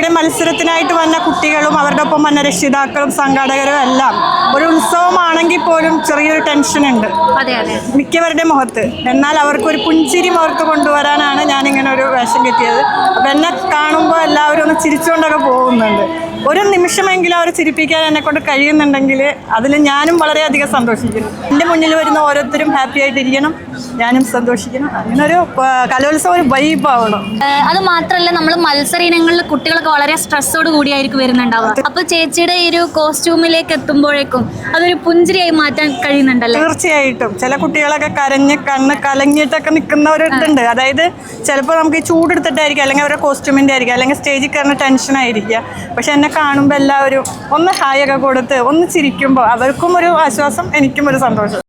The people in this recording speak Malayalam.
ഇവിടെ മത്സരത്തിനായിട്ട് വന്ന കുട്ടികളും അവരുടെ ഒപ്പം വന്ന രക്ഷിതാക്കളും സംഘാടകരും എല്ലാം ഒരു ഉത്സവമാണെങ്കിൽ പോലും ചെറിയൊരു ടെൻഷൻ ഉണ്ട് മിക്കവരുടെ മുഖത്ത്. എന്നാൽ അവർക്കൊരു പുഞ്ചിരി മുഖത്ത് കൊണ്ടുവരാനാണ് ഞാനിങ്ങനെ ഒരു വേഷം കെട്ടിയത്. അപ്പം എന്നെ കാണുമ്പോൾ എല്ലാവരും ഒന്ന് ചിരിച്ചുകൊണ്ടൊക്കെ പോകുന്നുണ്ട്. ഒരു നിമിഷമെങ്കിലും അവർ ചിരിപ്പിക്കാൻ എന്നെ കൊണ്ട് കഴിയുന്നുണ്ടെങ്കിൽ അതിൽ ഞാനും വളരെയധികം സന്തോഷിക്കുന്നു. എൻ്റെ മുന്നിൽ വരുന്ന ഓരോരുത്തരും ഹാപ്പി ആയിട്ടിരിക്കണം, ഞാനും സന്തോഷിക്കണം. അങ്ങനൊരു കലോത്സവം ഒരു വൈബാവണം. അത് മാത്രമല്ല, നമ്മൾ മത്സര ഇനങ്ങളിൽ കുട്ടികളൊക്കെ വളരെ സ്ട്രെസ്സോട് കൂടിയായിരിക്കും വരുന്നുണ്ടാവുക. അപ്പോൾ ചേച്ചിയുടെ ഈ ഒരു കോസ്റ്റ്യൂമിലേക്ക് എത്തുമ്പോഴേക്കും അതൊരു പുഞ്ചിരിയായി മാറ്റാൻ കഴിയുന്നുണ്ടല്ലോ? തീർച്ചയായിട്ടും. ചില കുട്ടികളൊക്കെ കരഞ്ഞ് കണ്ണ് കലങ്ങിയിട്ടൊക്കെ നിൽക്കുന്നവരുണ്ട്. അതായത് ചിലപ്പോൾ നമുക്ക് ഈ ചൂടെടുത്തിട്ടായിരിക്കും, അല്ലെങ്കിൽ അവരുടെ കോസ്റ്റ്യൂമിൻ്റെ ആയിരിക്കും, അല്ലെങ്കിൽ സ്റ്റേജിൽ കയറുന്ന ടെൻഷനായിരിക്കുക. പക്ഷെ എന്നെ കാണുമ്പോൾ എല്ലാവരും ഒന്ന് ഹായ് ഒക്കെ കൊടുത്ത് ഒന്ന് ചിരിക്കുമ്പോൾ അവർക്കും ഒരു ആശ്വാസം, എനിക്കും ഒരു സന്തോഷം.